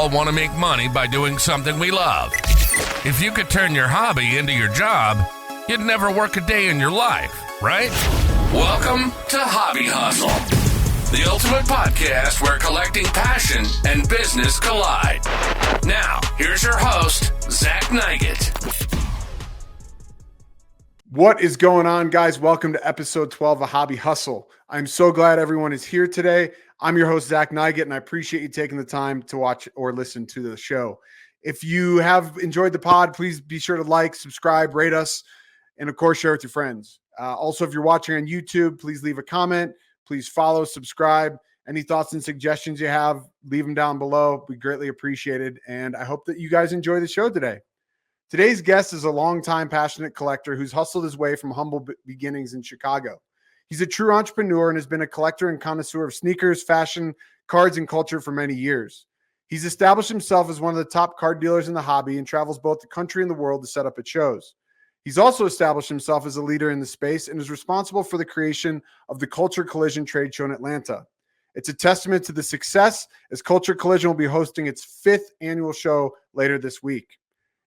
all want to make money by doing something we love. If you could turn your hobby into your job, you'd never work a day in your life, right? Welcome to Hobby Hustle, the ultimate podcast where collecting passion and business collide. Now, here's your host, Zach Nygett. What is going on, guys? Welcome to episode 12 of Hobby Hustle. I'm so glad everyone is here today. I'm your host, Zach Nygett, and I appreciate you taking the time to watch or listen to the show. If you have enjoyed the pod, please be sure to like, subscribe, rate us, and of course, share with your friends. Also, if you're watching on YouTube, please leave a comment. Please follow, subscribe. Any thoughts and suggestions you have, leave them down below. We greatly appreciate it. And I hope that you guys enjoy the show today. Today's guest is a longtime passionate collector who's hustled his way from humble beginnings in Chicago. He's a true entrepreneur and has been a collector and connoisseur of sneakers, fashion, cards, and culture for many years. He's established himself as one of the top card dealers in the hobby and travels both the country and the world to set up at shows. He's also established himself as a leader in the space and is responsible for the creation of the Culture Collision trade show in Atlanta. It's a testament to the success, as Culture Collision will be hosting its 5th annual show later this week.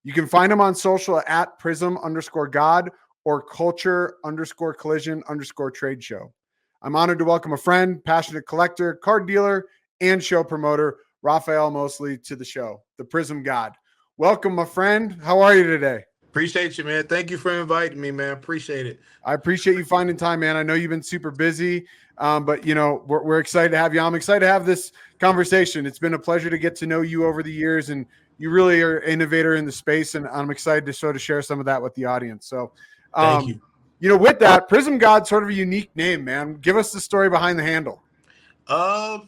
You can find him on social at Prizm_Gawd or Culture_Collision_trade show. I'm honored to welcome a friend, passionate collector, card dealer, and show promoter, Raphael Mosley, to the show, the Prizm Gawd. Welcome, my friend. How are you today? Appreciate you, man. Thank you for inviting me, man. Appreciate it. I appreciate you finding time, man. I know you've been super busy, but you know we're excited to have you. I'm excited to have this conversation. It's been a pleasure to get to know you over the years, and you really are an innovator in the space, and I'm excited to sort of share some of that with the audience. So, thank you. You know, with that, Prizm Gawd, sort of a unique name, man. Give us the story behind the handle.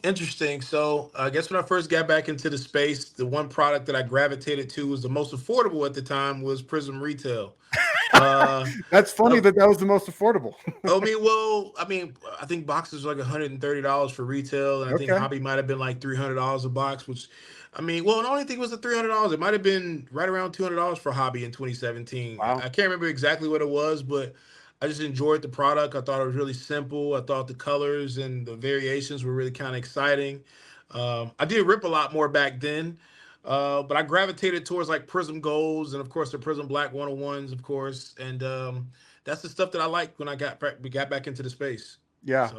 Interesting. So I guess when I first got back into the space, the one product that I gravitated to was the most affordable at the time was Prizm Retail. That's funny that was the most affordable. I think boxes were like $130 for retail, and I think hobby might have been like $300 a box, which, I don't think it was the $300. It might have been right around $200 for hobby in 2017. Wow. I can't remember exactly what it was, but I just enjoyed the product. I thought it was really simple. I thought the colors and the variations were really kind of exciting. I did rip a lot more back then, but I gravitated towards like Prizm Golds and, of course, the Prizm Black 101s, of course. And that's the stuff that I liked when I got back into the space. Yeah.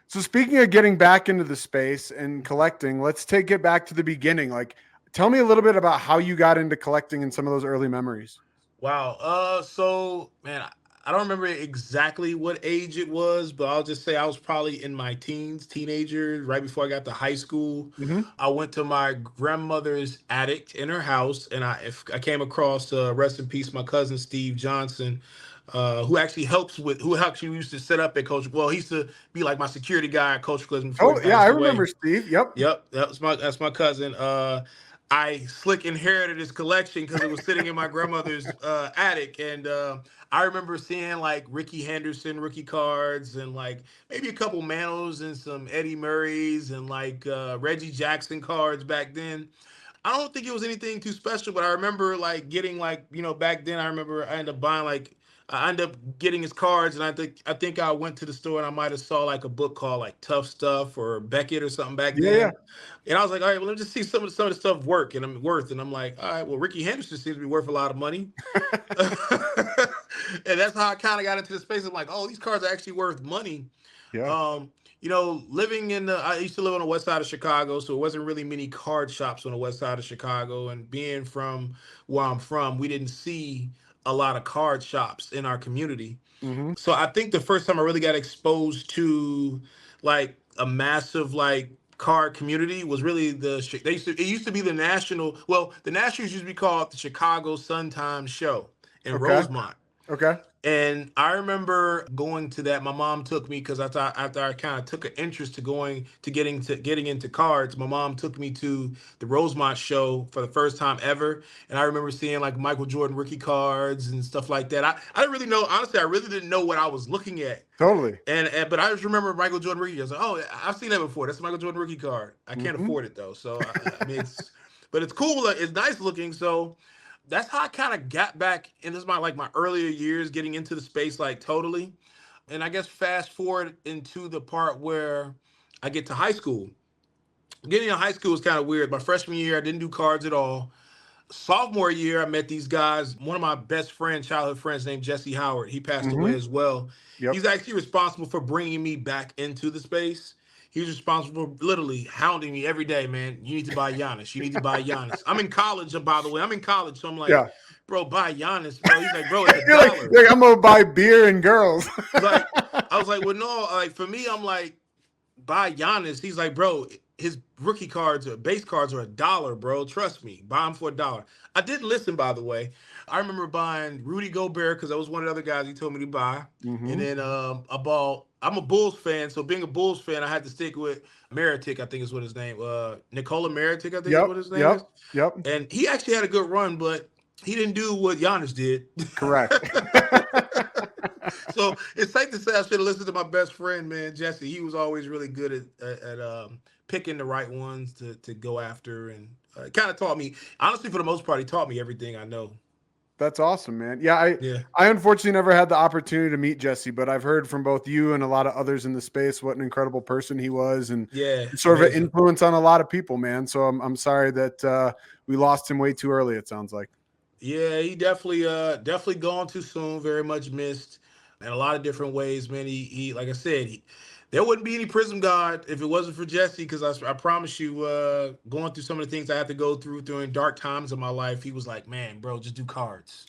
So speaking of getting back into the space and collecting, let's take it back to the beginning. Like, tell me a little bit about how you got into collecting and some of those early memories. Wow. So, man, I don't remember exactly what age it was, but I'll just say I was probably in my teenager, right before I got to high school. Mm-hmm. I went to my grandmother's attic in her house, and I came across, rest in peace, my cousin Steve Johnson, who actually used to set up at Culture. Well, he used to be like my security guy at Culture Collision. Oh yeah, I remember Steve. Yep. That's my cousin. I slick inherited his collection because it was sitting in my grandmother's attic, and I remember seeing like Ricky Henderson rookie cards and like maybe a couple Manos and some Eddie Murrays and like Reggie Jackson cards back then. I don't think it was anything too special, but I remember like getting like, back then I ended up getting his cards, and I think I went to the store and I might have saw like a book called like Tough Stuff or Beckett or something back then. Yeah. And I was like, all right, well, let's just see some of the stuff work and I'm worth. And I'm like, all right, well, Ricky Henderson seems to be worth a lot of money. And that's how I kind of got into the space. I'm like, oh, these cards are actually worth money. Yeah. I used to live on the west side of Chicago, so it wasn't really many card shops on the west side of Chicago. And being from where I'm from, we didn't see a lot of card shops in our community. Mm-hmm. So I think the first time I really got exposed to like a massive like card community was really it used to be the national used to be called the Chicago Sun Times Show in Rosemont. Okay. And I remember going to that. My mom took me because after I kind of took an interest to getting into cards, my mom took me to the Rosemont show for the first time ever. And I remember seeing like Michael Jordan rookie cards and stuff like that. I didn't really know, honestly, I really didn't know what I was looking at. Totally. But I just remember Michael Jordan rookie. I was like, oh, I've seen that before. That's a Michael Jordan rookie card. I can't afford it though. So but it's cool. It's nice looking. So that's how I kind of got back. And this is my earlier years getting into the space, like totally. And I guess fast forward into the part where I get to high school. Getting in high school was kind of weird. My freshman year, I didn't do cards at all. Sophomore year, I met these guys. One of my best friends, childhood friends, named Jesse Howard. He passed away as well. Yep. He's actually responsible for bringing me back into the space. He's responsible for literally hounding me every day, man. You need to buy Giannis. You need to buy Giannis. I'm in college, by the way. I'm in college, so I'm like, bro, buy Giannis, bro. He's like, bro, it's $1. Like, I'm gonna buy beer and girls. Like, I was like, well, no. Like, for me, I'm like, buy Giannis. He's like, bro, his rookie cards or base cards are $1, bro. Trust me, buy them for $1. I didn't listen, by the way. I remember buying Rudy Gobert because that was one of the other guys he told me to buy. And then I'm a Bulls fan, so being a Bulls fan, I had to stick with Meritic, I think is what his name. Nikola Meritic, I think is what his name is. Yep. And he actually had a good run, but he didn't do what Giannis did. Correct. So it's safe to say I should have listened to my best friend, man, Jesse. He was always really good at picking the right ones to go after, and it kind of taught me, honestly, for the most part, he taught me everything I know. That's awesome, man. I unfortunately never had the opportunity to meet Jesse, but I've heard from both you and a lot of others in the space what an incredible person he was, and sort of an influence on a lot of people, man. So I'm sorry that we lost him way too early, it sounds like. Yeah, he definitely gone too soon, very much missed in a lot of different ways, man. He like I said, there wouldn't be any Prizm Gawd if it wasn't for Jesse, because I promise you, going through some of the things I had to go through during dark times of my life, he was like, man, bro, just do cards.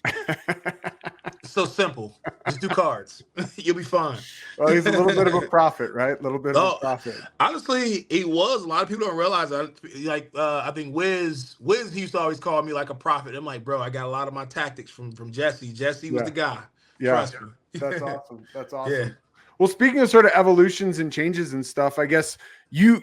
It's so simple. Just do cards. You'll be fine. Well, he's a little bit of a prophet, right? A little bit of a prophet. Honestly, he was. A lot of people don't realize that. Like, I think Wiz, he used to always call me like a prophet. I'm like, bro, I got a lot of my tactics from Jesse. Jesse was the guy. Trust me. That's awesome. That's awesome. Yeah. Well, speaking of sort of evolutions and changes and stuff, I guess you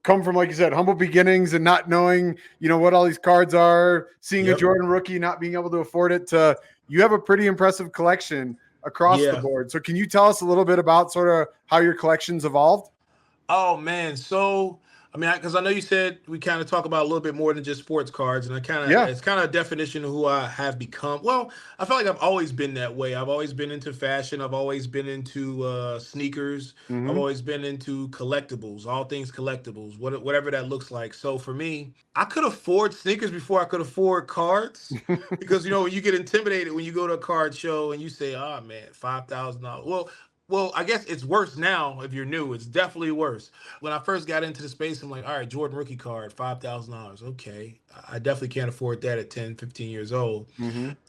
come from, like you said, humble beginnings and not knowing, what all these cards are, seeing a Jordan rookie, not being able to afford it, to you have a pretty impressive collection across the board. So can you tell us a little bit about sort of how your collection's evolved? Oh, man. So, I mean, because I know you said we kind of talk about a little bit more than just sports cards, and it's kind of a definition of who I have become. Well, I feel like I've always been that way. I've always been into fashion. I've always been into sneakers. I've always been into collectibles, all things collectibles, whatever that looks like. So for me, I could afford sneakers before I could afford cards, because when you get intimidated when you go to a card show and you say, "Oh man, $5,000." Well, I guess it's worse now if you're new. It's definitely worse. When I first got into the space, I'm like, all right, Jordan rookie card, $5,000. Okay. I definitely can't afford that at 10, 15 years old.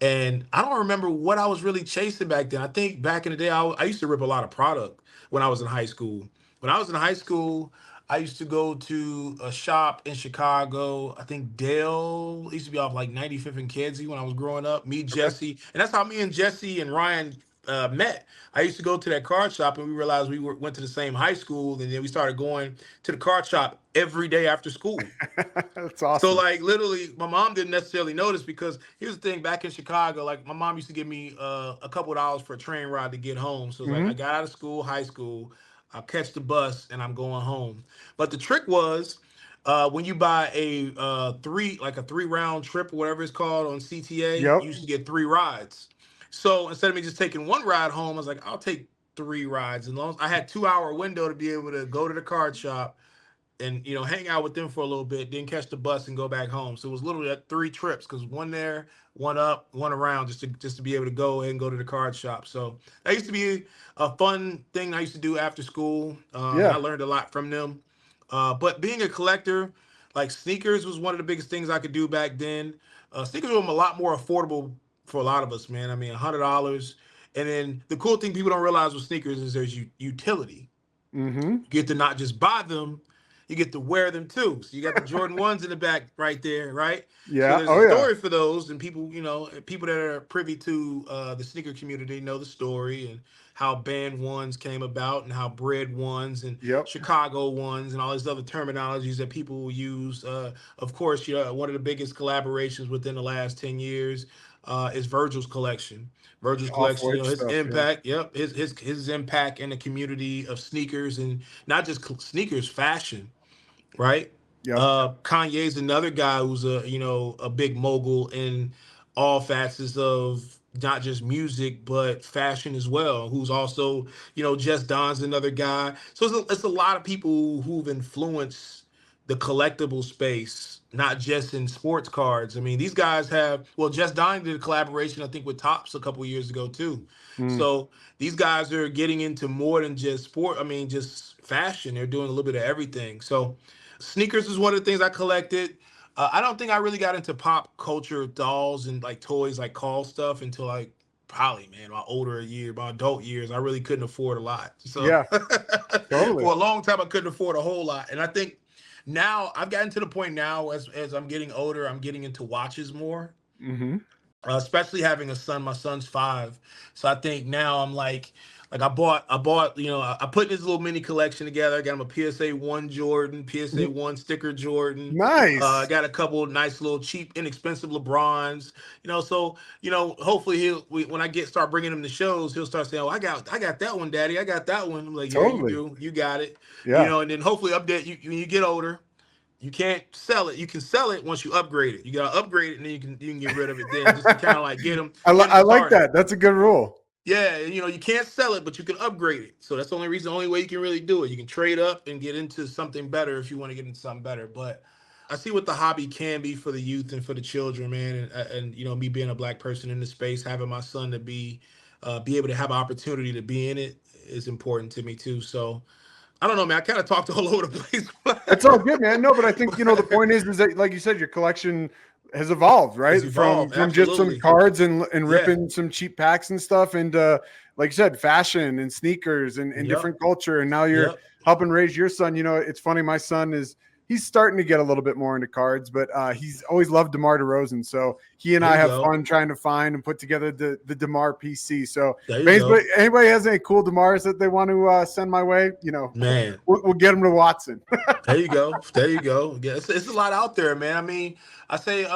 And I don't remember what I was really chasing back then. I think back in the day, I used to rip a lot of product when I was in high school. When I was in high school, I used to go to a shop in Chicago. I think Dale used to be off like 95th and Kedzie when I was growing up. Me, Jesse. And that's how me and Jesse and Ryan met. I used to go to that card shop, and we realized we went to the same high school, and then we started going to the card shop every day after school. That's awesome. So like literally, my mom didn't necessarily notice, because here's the thing: back in Chicago, like my mom used to give me a couple of dollars for a train ride to get home. So like I got out of school, high school, I'll catch the bus, and I'm going home. But the trick was, when you buy a 3-round trip or whatever it's called on CTA, you used to get 3 rides. So instead of me just taking 1 ride home, I was like, I'll take 3 rides. And long as I had 2-hour window to be able to go to the card shop and, hang out with them for a little bit, then catch the bus and go back home. So it was literally 3 trips, because 1 there, 1 up, 1 around, just to be able to go and go to the card shop. So that used to be a fun thing I used to do after school. I learned a lot from them. But being a collector, like sneakers was one of the biggest things I could do back then. Sneakers were a lot more affordable for a lot of us, man. I mean, $100. And then the cool thing people don't realize with sneakers is there's utility. You get to not just buy them, you get to wear them too. So you got the Jordan 1s in the back right there, right? Yeah. So there's a story for those, and people, people that are privy to the sneaker community know the story, and how band 1s came about, and how bred 1s and Chicago 1s and all these other terminologies that people will use. Of course, one of the biggest collaborations within the last 10 years is Virgil's collection. Virgil's collection, his impact, his impact in the community of sneakers, and not just sneakers, fashion, right? Kanye's another guy who's a big mogul in all facets of not just music but fashion as well. Who's also, Just Don's another guy. So it's a lot of people who've influenced the collectible space, not just in sports cards. I mean, these guys have, well, Just Dying did a collaboration, I think, with Topps a couple of years ago too. So these guys are getting into more than just sport. I mean, just fashion. They're doing a little bit of everything. So sneakers is one of the things I collected. I don't think I really got into pop culture dolls and like toys like Call stuff until like probably, man, my adult years. I really couldn't afford a lot. So Yeah, totally. for a long time, I couldn't afford a whole lot. And I think now I've gotten to the point now as I'm getting older, I'm getting into watches more, especially having a son. My son's 5. So I think now I'm like I bought, I put this little mini collection together. I got him a PSA 1 Jordan, PSA 1 sticker Jordan. Nice. I got a couple nice little cheap, inexpensive LeBrons. So hopefully when I start bringing him to shows, he'll start saying, "Oh, I got that one, Daddy. I got that one." I'm like, Totally. "Yeah, you do. You got it." Yeah. And then hopefully update you when you get older. You can't sell it. You can sell it once you upgrade it. You gotta upgrade it, and then you can get rid of it. Then just to kind of like get them. I like that. That's a good rule. Yeah, you can't sell it, but you can upgrade it. So that's the only way you can really do it. You can trade up and get into something better if you want to get into something better. But I see what the hobby can be for the youth and for the children, man. And me being a Black person in the space, having my son to be able to have an opportunity to be in it is important to me too. So I don't know, man. I kind of talked all over the place. It's all good, man. No, but I think the point is that, like you said, your collection has evolved, right? From just some cards and ripping some cheap packs and stuff, and like you said, fashion and sneakers and different culture. And now you're helping raise your son. It's funny. My son he's starting to get a little bit more into cards, but he's always loved DeMar DeRozan. So he and I have fun trying to find and put together the DeMar PC. So basically, anybody has any cool DeMars that they want to send my way, man, we'll get them to Watson. There you go. Yeah, it's a lot out there, man. I mean, I say,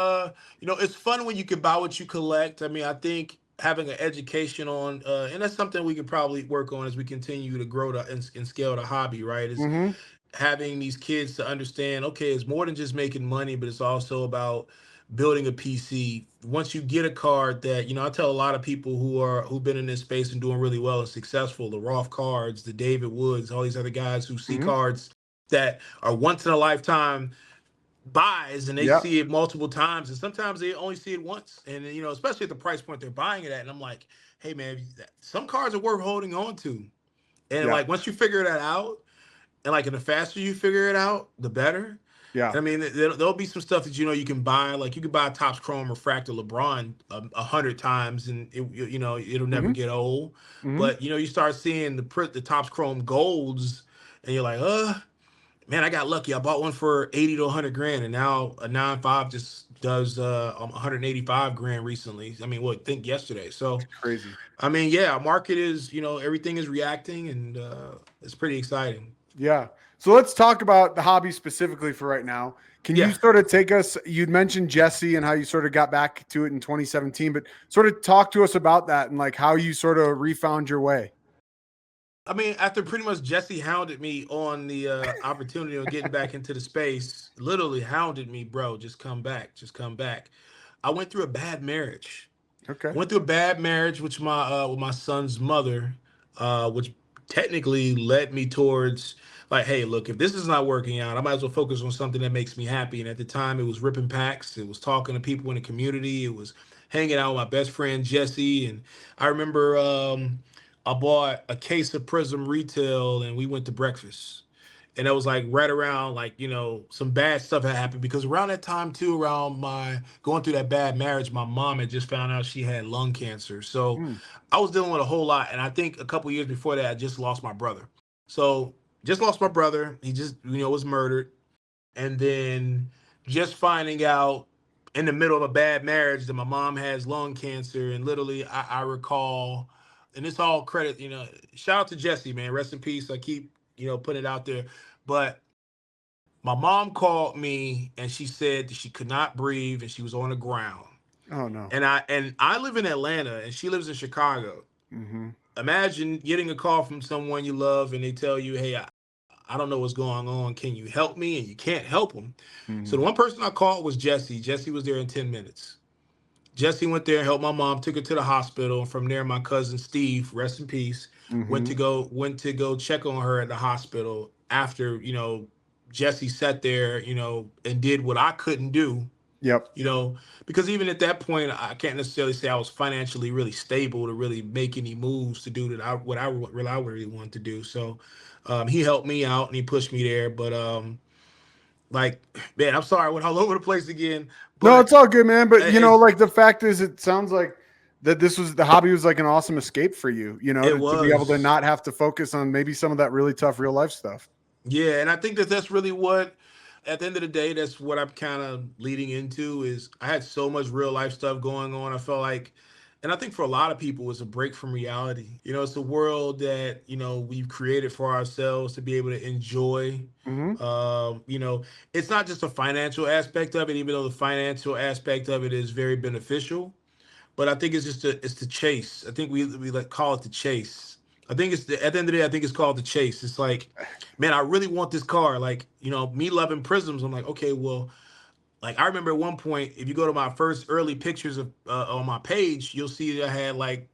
it's fun when you can buy what you collect. I mean, I think having an education on, and that's something we could probably work on as we continue to grow and scale the hobby, right? Is having these kids to understand, okay, it's more than just making money, but it's also about building a PC. Once you get a card that, I tell a lot of people who've been in this space and doing really well and successful, the Roth cards, the David Woods, all these other guys who see cards that are once in a lifetime buys, and they see it multiple times, and sometimes they only see it once. And especially at the price point they're buying it at, and I'm like, hey man, some cards are worth holding on to. And like once you figure that out, and like, and the faster you figure it out, the better. Yeah. I mean, there'll be some stuff that you can buy. Like you can buy a Topps Chrome Refractor LeBron 100 times, and it'll never get old. But you start seeing the Topps Chrome Golds, and you're like, man, I got lucky. I bought one for 80 to 100 grand, and now a 9.5 just does 185 grand recently. I mean, think yesterday. So it's crazy. I mean, yeah, market is, everything is reacting, and it's pretty exciting. Yeah. So let's talk about the hobby specifically for right now. Can you sort of take us, you'd mentioned Jesse and how you sort of got back to it in 2017, but sort of talk to us about that and like how you sort of refound your way. I mean, after pretty much Jesse hounded me on the opportunity of getting back into the space, literally hounded me, bro, just come back. I went through a bad marriage. Okay. Went through a bad marriage with my son's mother, which technically led me towards like, hey, look, if this is not working out, I might as well focus on something that makes me happy. And at the time, it was ripping packs. It was talking to people in the community. It was hanging out with my best friend, Jesse. And I remember I bought a case of Prizm retail, and we went to breakfast. And that was like right around like, some bad stuff had happened, because around that time too, around my going through that bad marriage, my mom had just found out she had lung cancer. So I was dealing with a whole lot. And I think a couple years before that, I just lost my brother. So just lost my brother. He just, was murdered. And then just finding out in the middle of a bad marriage that my mom has lung cancer. And literally I recall, and it's all credit, shout out to Jesse, man, rest in peace. I keep, putting it out there. But my mom called me and she said that she could not breathe and she was on the ground. Oh no. And I live in Atlanta and she lives in Chicago. Imagine getting a call from someone you love and they tell you, hey, I don't know what's going on. Can you help me? And you can't help them. So the one person I called was Jesse. Jesse was there in 10 minutes. Jesse went there and helped my mom, took her to the hospital. And from there, my cousin Steve, rest in peace, went to go check on her at the hospital after, Jesse sat there, and did what I couldn't do, Yep. because even at that point, I can't necessarily say I was financially really stable to really make any moves to do what I really wanted to do. So he helped me out and he pushed me there. But like, man, I'm sorry, I went all over the place again. No, But it's all good, man. But it's, like the fact is, it sounds like that the hobby was like an awesome escape for you, it to be able to was. not have to focus on maybe some of that really tough real life stuff. Yeah, and I think that's really what, at the end of the day, that's what I'm kind of leading into. Is I had so much real life stuff going on. I felt like, and I think for a lot of people, it's a break from reality. It's a world that we've created for ourselves to be able to enjoy. Mm-hmm. It's not just a financial aspect of it, even though the financial aspect of it is very beneficial. But I think it's the chase. I think we like call it the chase. I think at the end of the day, I think it's called the chase. It's like, man, I really want this car. Like, me loving Prizms. I'm like, okay, well, like I remember at one point, if you go to my first early pictures of on my page, you'll see that I had like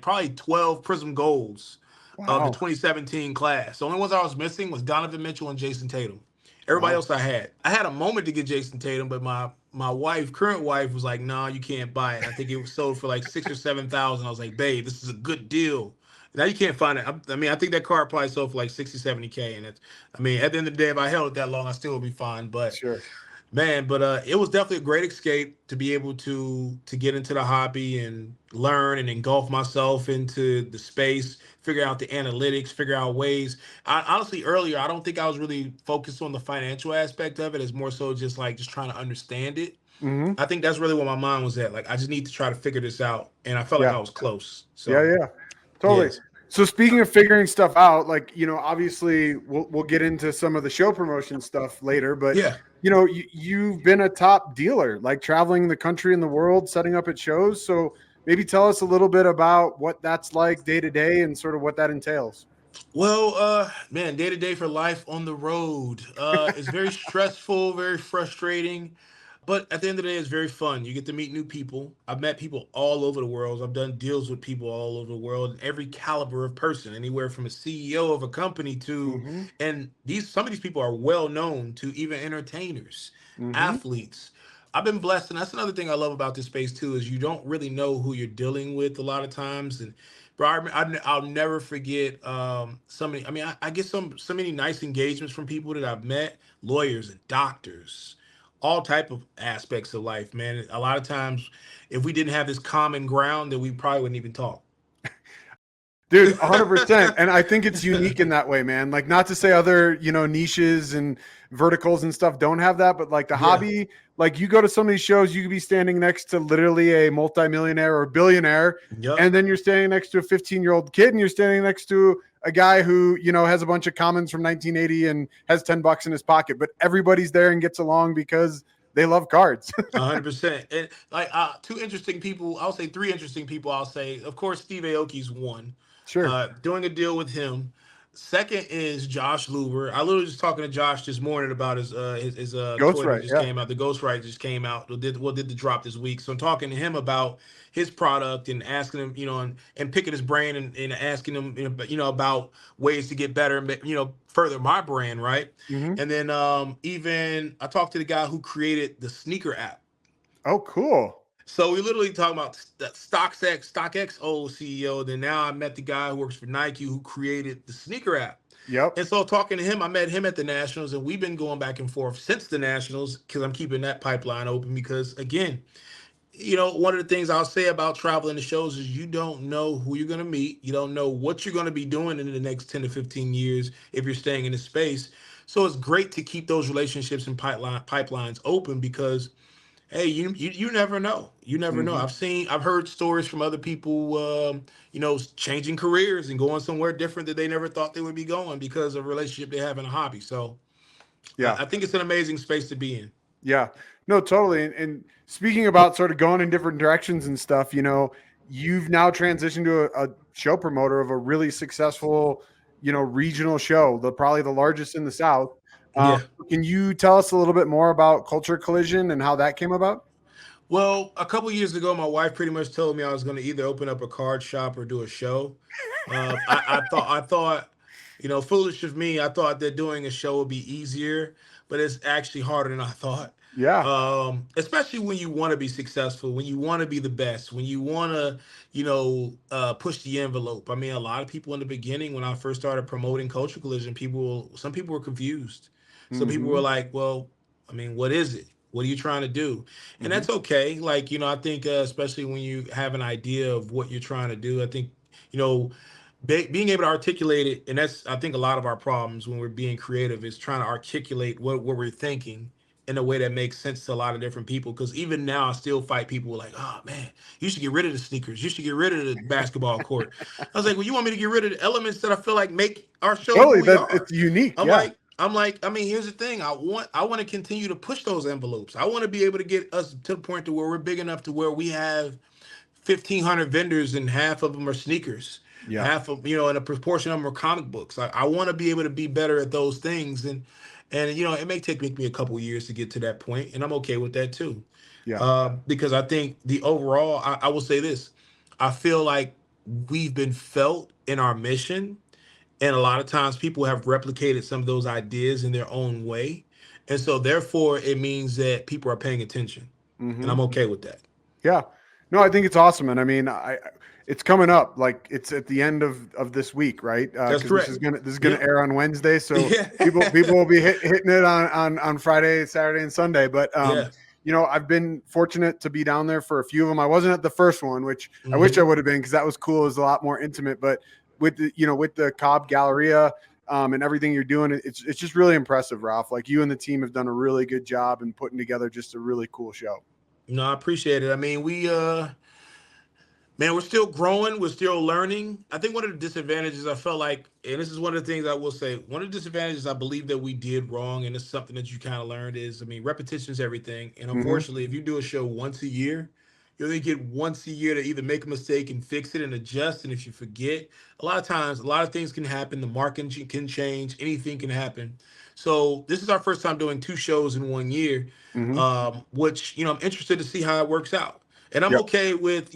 probably 12 Prizm Gawds of the Wow. 2017 class. The only ones I was missing was Donovan Mitchell and Jason Tatum. Everybody Wow. else I had. I had a moment to get Jason Tatum, but my current wife, was like, "No, you can't buy it." I think it was sold for like 6 or 7,000. I was like, "Babe, this is a good deal." Now you can't find it. I mean, I think that car probably sold for like 60, 70K. And I mean, at the end of the day, if I held it that long, I still would be fine. But Sure. man, but it was definitely a great escape to be able to get into the hobby and learn and engulf myself into the space, figure out the analytics, figure out ways. Honestly, earlier, I don't think I was really focused on the financial aspect of it. It's more so just trying to understand it. Mm-hmm. I think that's really where my mind was at. Like, I just need to try to figure this out, and I felt like Yeah. I was close. Yeah. So Yeah. Totally. yes, So speaking of figuring stuff out, like, obviously we'll get into some of the show promotion stuff later, but yeah. you've been a top dealer, like traveling the country and the world, setting up at shows. So maybe tell us a little bit about what that's like day to day and sort of what that entails. Well, man, day to day for life on the road. It's very stressful, very frustrating, but at the end of the day, it's very fun. You get to meet new people. I've met people all over the world. I've done deals with people all over the world, every caliber of person, anywhere from a CEO of a company to, Mm-hmm. and some of these people are well known, to even entertainers, Mm-hmm. athletes. I've been blessed, and that's another thing I love about this space too, is you don't really know who you're dealing with a lot of times. And bro, I'll never forget so many. I mean, I get so many nice engagements from people that I've met, lawyers and doctors, all type of aspects of life, man. A lot of times, if we didn't have this common ground, then we probably wouldn't even talk. Dude, 100%. And I think it's unique in that way, man. Like, not to say other, niches and verticals and stuff don't have that, but like the Yeah. hobby, like you go to some of these shows, you could be standing next to literally a multimillionaire or billionaire, Yep. and then you're standing next to a 15-year-old kid, and you're standing next to a guy who, has a bunch of commons from 1980 and has $10 in his pocket, but everybody's there and gets along because they love cards. 100%. And like two interesting people, I'll say three interesting people. I'll say, of course, Steve Aoki's one. Sure. Doing a deal with him. Second is Josh Luber. I literally just talking to Josh this morning about his toy that Ghostwrite. just Yeah. came out. The Ghostwriter just came out. Did the drop this week. So I'm talking to him about his product and asking him, and picking his brain and asking him, about ways to get better and further my brand, right? Mm-hmm. And then even I talked to the guy who created the sneaker app. Oh, cool. So we literally talking about StockX old CEO. Then now I met the guy who works for Nike who created the sneaker app. Yep. And so talking to him, I met him at the Nationals, and we've been going back and forth since the Nationals because I'm keeping that pipeline open because, again, one of the things I'll say about traveling to shows is you don't know who you're going to meet. You don't know what you're going to be doing in the next 10 to 15 years if you're staying in this space. So it's great to keep those relationships and pipelines open because – hey, you never know. You never know. Mm-hmm. I've heard stories from other people, changing careers and going somewhere different that they never thought they would be going because of a relationship they have in a hobby. So Yeah. I think it's an amazing space to be in. Yeah, no, totally. And speaking about sort of going in different directions and stuff, you've now transitioned to a show promoter of a really successful, regional show, probably the largest in the South. Yeah. Can you tell us a little bit more about Culture Collision and how that came about? Well, a couple years ago, my wife pretty much told me I was going to either open up a card shop or do a show. I thought, Foolish of me, I thought that doing a show would be easier, but it's actually harder than I thought. Yeah. Especially when you want to be successful, when you want to be the best, when you want to, push the envelope. I mean, a lot of people in the beginning, when I first started promoting Culture Collision, some people were confused. Some people were Mm-hmm. like, well, I mean, what is it? What are you trying to do? And Mm-hmm. that's okay. Like, I think, especially when you have an idea of what you're trying to do, I think, you know, being able to articulate it, and that's, I think, a lot of our problems when we're being creative is trying to articulate what we're thinking in a way that makes sense to a lot of different people. Because even now, I still fight people like, oh man, you should get rid of the sneakers, you should get rid of the basketball court. I was like, well, you want me to get rid of the elements that I feel like make our show who Totally. we That are? it's unique. I'm Yeah. like, I mean, here's the thing. I want to continue to push those envelopes. I want to be able to get us to the point to where we're big enough to where we have 1,500 vendors and half of them are sneakers. Yeah. Half of, and a proportion of them are comic books. I want to be able to be better at those things. And it may take me a couple of years to get to that point, and I'm okay with that too. Yeah. Because I think the overall, I will say this. I feel like we've been felt in our mission, and a lot of times people have replicated some of those ideas in their own way. And so therefore it means that people are paying attention. And Mm-hmm. I'm okay with that. Yeah. No, I think it's awesome. And I mean, it's coming up. Like it's at the end of this week, right? That's Because correct. this is gonna Yep. air on Wednesday. So Yeah. people will be hitting it on Friday, Saturday, and Sunday. But Yeah. I've been fortunate to be down there for a few of them. I wasn't at the first one, which I wish I Mhm. would have been because that was cool. It was a lot more intimate. But with the Cobb Galleria and everything you're doing, it's just really impressive, Ralph. Like you and the team have done a really good job in putting together just a really cool show. No, I appreciate it. I mean, man, we're still growing. We're still learning. I think one of the disadvantages I felt like, and this is one of the things I will say, one of the disadvantages I believe that we did wrong, and it's something that you kind of learned is, I mean, repetition is everything. And Mm-hmm. unfortunately, if you do a show once a year, you only get once a year to either make a mistake and fix it and adjust. And if you forget, a lot of times, a lot of things can happen. The market can change. Anything can happen. So this is our first time doing 2 shows in 1 year, Mm-hmm. which, I'm interested to see how it works out. And I'm Yep. okay with,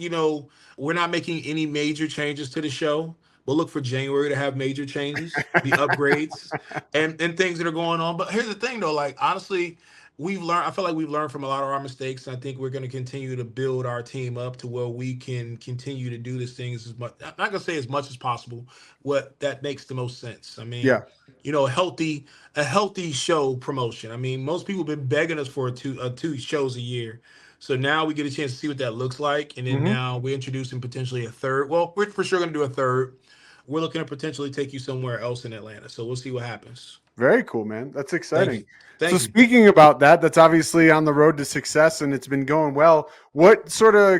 we're not making any major changes to the show. We'll look for January to have major changes, the upgrades, and things that are going on. But here's the thing, though. Like, honestly, I feel like we've learned from a lot of our mistakes. And I think we're going to continue to build our team up to where we can continue to do these things as much, I'm not going to say as much as possible, what that makes the most sense. I mean, Yeah. a healthy show promotion. I mean, most people have been begging us for two shows a year. So now we get a chance to see what that looks like. And then Mm-hmm. now we're introducing potentially a third. Well, we're for sure going to do a third. We're looking to potentially take you somewhere else in Atlanta. So we'll see what happens. Very cool, man. That's Thank exciting. you. So Thank you. speaking about that, that's obviously on the road to success and it's been going well. What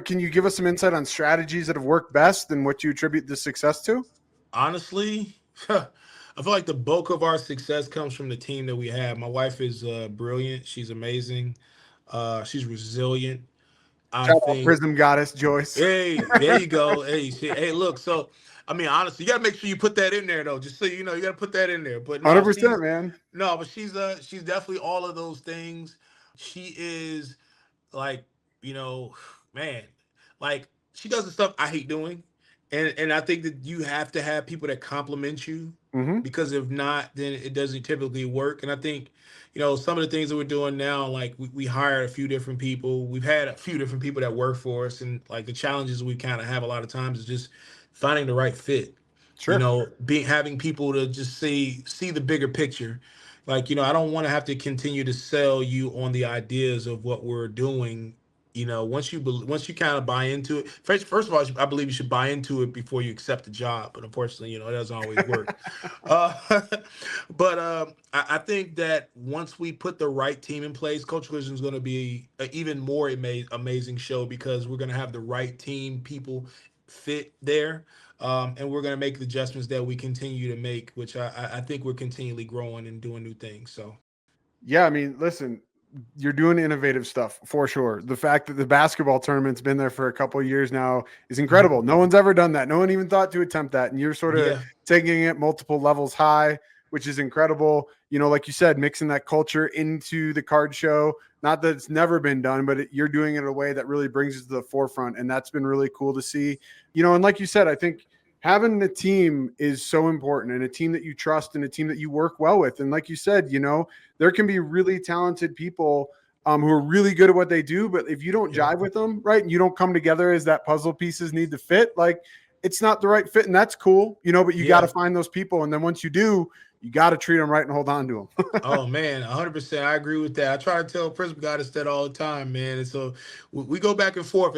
can you give us some insight on strategies that have worked best and what you attribute this success to? Honestly, I feel like the bulk of our success comes from the team that we have. My wife is brilliant. She's amazing. She's resilient. I Shout out think. Prizm Goddess Joyce. Hey, there you go. Hey, look. So, I mean, honestly, you gotta make sure you put that in there, though. Just so you know, you gotta put that in there. But no, 100%, man. she's definitely all of those things. She is like, man, like she does the stuff I hate doing, and I think that you have to have people that compliment you, Mm-hmm. because if not, then it doesn't typically work. And I think, some of the things that we're doing now, like we hired a few different people. We've had a few different people that work for us, and like the challenges we kind of have a lot of times is just finding the right fit. Sure. Having people to just see the bigger picture. Like, I don't want to have to continue to sell you on the ideas of what we're doing. Once you kind of buy into it, first of all, I believe you should buy into it before you accept the job. But unfortunately, it doesn't always work. uh, but I think that once we put the right team in place, Coach Collision is going to be an even more amazing show, because we're going to have the right team, people fit there. And we're going to make the adjustments that we continue to make, which I think we're continually growing and doing new things. So, Yeah, I mean, listen, you're doing innovative stuff for sure. The fact that the basketball tournament's been there for a couple of years now is incredible. No one's ever done that. No one even thought to attempt that. And you're sort of yeah, taking it multiple levels high, which is incredible. Like you said, mixing that culture into the card show. Not that it's never been done, but you're doing it in a way that really brings it to the forefront. And that's been really cool to see. And like you said, I think having a team is so important, and a team that you trust and a team that you work well with. And like you said, there can be really talented people who are really good at what they do, but if you don't jive with them, right, and you don't come together as that puzzle pieces need to fit, like it's not the right fit, and that's cool, but you got to find those people. And then once you do, you got to treat them right and hold on to them. Oh man, 100%. I agree with that. I try to tell Prizm Gawd that all the time, man. And so we go back and forth.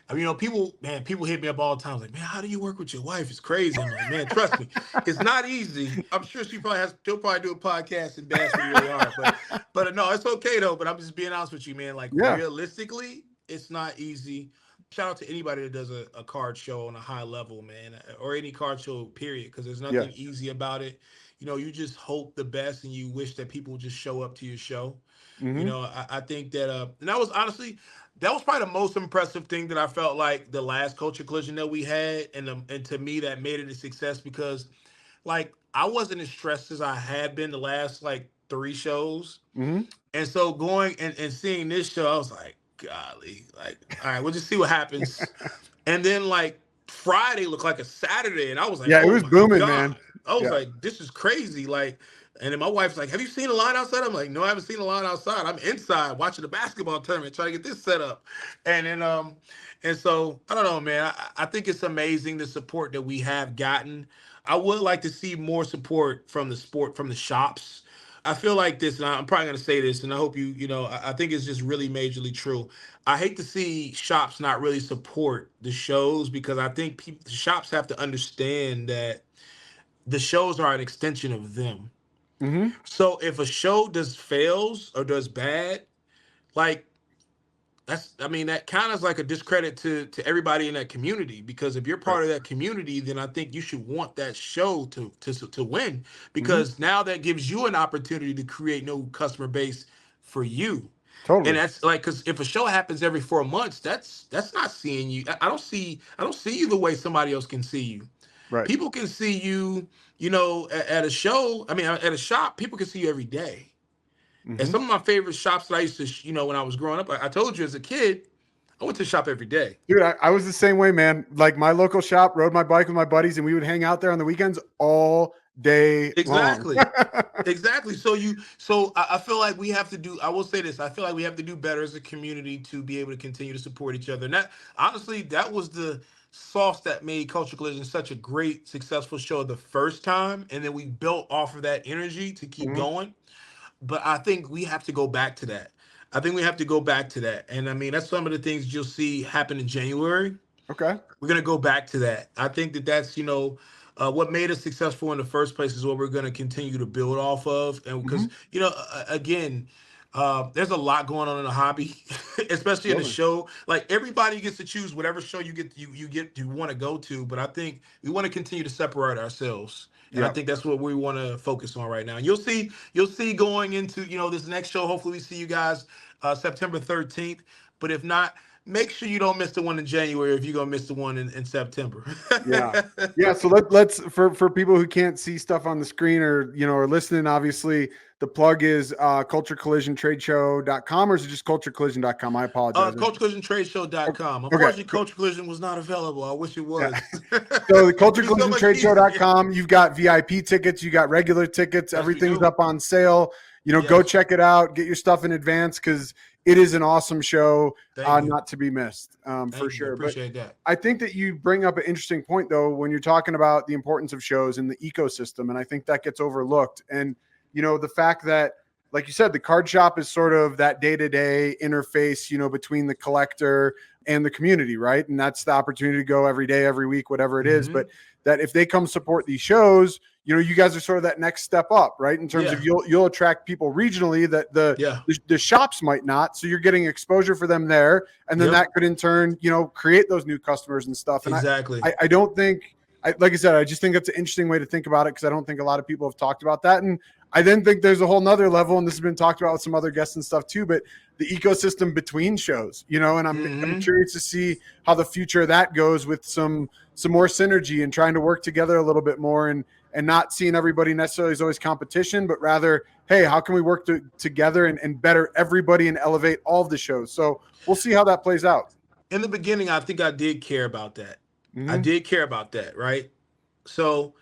People hit me up all the time. Like, man, how do you work with your wife? It's crazy. I'm like, man, trust me, it's not she'll probably do a podcast and bash me really hard. But no, it's okay though. But I'm just being honest with you, man. Like realistically, it's not easy. Shout out to anybody that does a card show on a high level, man, or any card show, period, because there's nothing easy about it. You just hope the best and you wish that people just show up to your show. I think that, and that was honestly, that was probably the most impressive thing that I felt like the last Culture Collision that we had. And to me, that made it a success because like, I wasn't as stressed as I had been the last like 3 shows. And so going and seeing this show, I was like, golly, like, all right, we'll just see what happens. And then like Friday looked like a Saturday. And I was like, it was booming, man. I was like, this is crazy. Like, and then my wife's like, have you seen a line outside? I'm like, no, I haven't seen a line outside. I'm inside watching the basketball tournament, trying to get this set up. And then, and so I don't know, man, I think it's amazing the support that we have gotten. I would like to see more support from the shops. I feel like this, and I'm probably going to say this, and I hope I think it's just really majorly true. I hate to see shops not really support the shows because I think the shops have to understand that the shows are an extension of them. So if a show fails or does bad, like that kind of is like a discredit to everybody in that community, because if you're part of that community, then I think you should want that show to win, because now that gives you an opportunity to create new customer base for you. Totally. And that's like, because if a show happens every 4 months, that's not seeing you. I don't see you the way somebody else can see you. Right. People can see you, at a show. I mean, at a shop, people can see you every day. And some of my favorite shops that I used to, when I was growing up, I told you as a kid, I went to the shop every day. Dude, I was the same way, man. Like my local shop, rode my bike with my buddies, and we would hang out there on the weekends all day long. Exactly. So I feel like we have to do, I will say this, I feel like we have to do better as a community to be able to continue to support each other. And that, honestly, that was the sauce that made Culture Collision such a great, successful show the first time. And then we built off of that energy to keep going. But I think we have to go back to that. And I mean, that's some of the things you'll see happen in January. Okay. We're going to go back to that. I think that's, what made us successful in the first place is what we're going to continue to build off of. And because, again, there's a lot going on in the hobby, especially in the show. Like everybody gets to choose whatever show you want to go to. But I think we want to continue to separate ourselves. And I think that's what we want to focus on right now. And you'll see going into, this next show. Hopefully we see you guys September 13th. But if not, make sure you don't miss the one in January if you're going to miss the one in September. Yeah. So let's for people who can't see stuff on the screen or, or listening, obviously the plug is culturecollisiontradeshow.com, or is it just culturecollision.com? I apologize. Culturecollisiontradeshow.com. Unfortunately, Culture Collision was not available. I wish it was. Yeah. So the culturecollisiontradeshow.com, you've got VIP tickets, you got regular tickets, everything's up on sale. Go check it out, get your stuff in advance, because it is an awesome show, not to be missed, for sure. Appreciate that. I think that you bring up an interesting point, though, when you're talking about the importance of shows and the ecosystem, and I think that gets overlooked. And, the fact that, like you said, the card shop is sort of that day-to-day interface, between the collector and the community, right? And that's the opportunity to go every day, every week, whatever it is. But that if they come support these shows, you guys are sort of that next step up, right? In terms of you'll attract people regionally that the shops might not. So you're getting exposure for them there. And then that could in turn, create those new customers and stuff. And exactly. I don't think, like I said, I just think that's an interesting way to think about it, because I don't think a lot of people have talked about that. And I then think there's a whole nother level, and this has been talked about with some other guests and stuff too, but the ecosystem between shows, and I'm curious to see how the future of that goes with some more synergy and trying to work together a little bit more, and not seeing everybody necessarily as always competition, but rather, hey, how can we work together and better everybody and elevate all of the shows? So we'll see how that plays out. In the beginning, I think I did care about that. I did care about that, right? So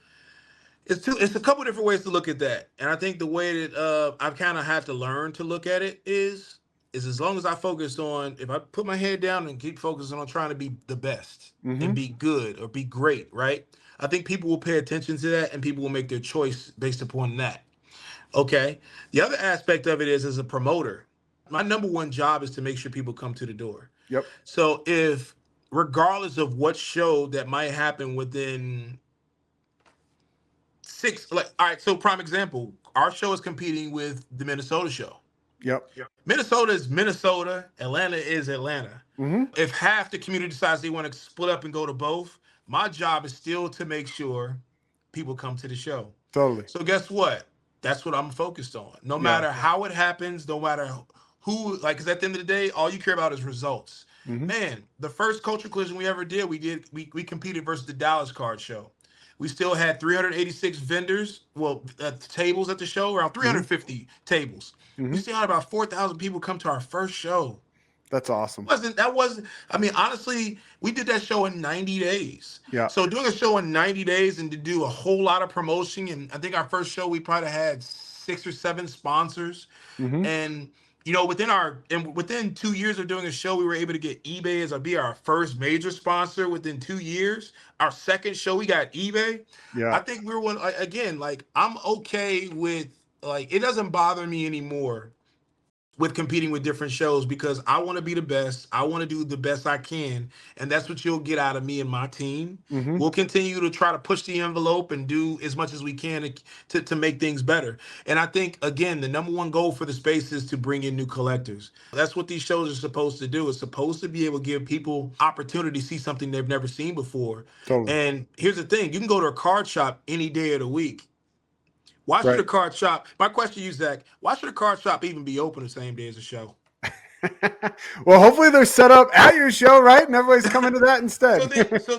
it's a couple different ways to look at that. And I think the way that I've kind of had to learn to look at it is as long as I focus on, if I put my head down and keep focusing on trying to be the best and be good or be great, right? I think people will pay attention to that and people will make their choice based upon that. Okay. The other aspect of it is, as a promoter, my number one job is to make sure people come to the door. Yep. So if, regardless of what show that might happen within all right, so prime example, our show is competing with the Minnesota show. Yep. Minnesota is Minnesota, Atlanta is Atlanta. If half the community decides they want to split up and go to both, my job is still to make sure people come to the show. Totally. So guess what? That's what I'm focused on. No matter how it happens, no matter who, like, because at the end of the day, all you care about is results. Man, the first Culture Collision we ever did, we competed versus the Dallas Card Show. We still had 386 vendors, tables at the show, around 350 tables. We still had about 4,000 people come to our first show. That's awesome. I mean, honestly, we did that show in 90 days. Yeah. So doing a show in 90 days and to do a whole lot of promotion, and I think our first show, we probably had 6 or 7 sponsors. And, you know, within 2 years of doing a show, we were able to get eBay as our first major sponsor within 2 years. Our second show, we got eBay. Yeah. I think we were I'm okay with, it doesn't bother me anymore with competing with different shows, because I want to be the best. I want to do the best I can. And that's what you'll get out of me and my team. We'll continue to try to push the envelope and do as much as we can to make things better. And I think, again, the number one goal for the space is to bring in new collectors. That's what these shows are supposed to do. It's supposed to be able to give people opportunity to see something they've never seen before. Totally. And here's the thing. You can go to a card shop any day of the week. Why should a card shop, my question to you, Zach, why should a card shop even be open the same day as a show? Well, hopefully they're set up at your show, right? And everybody's coming to that instead. So at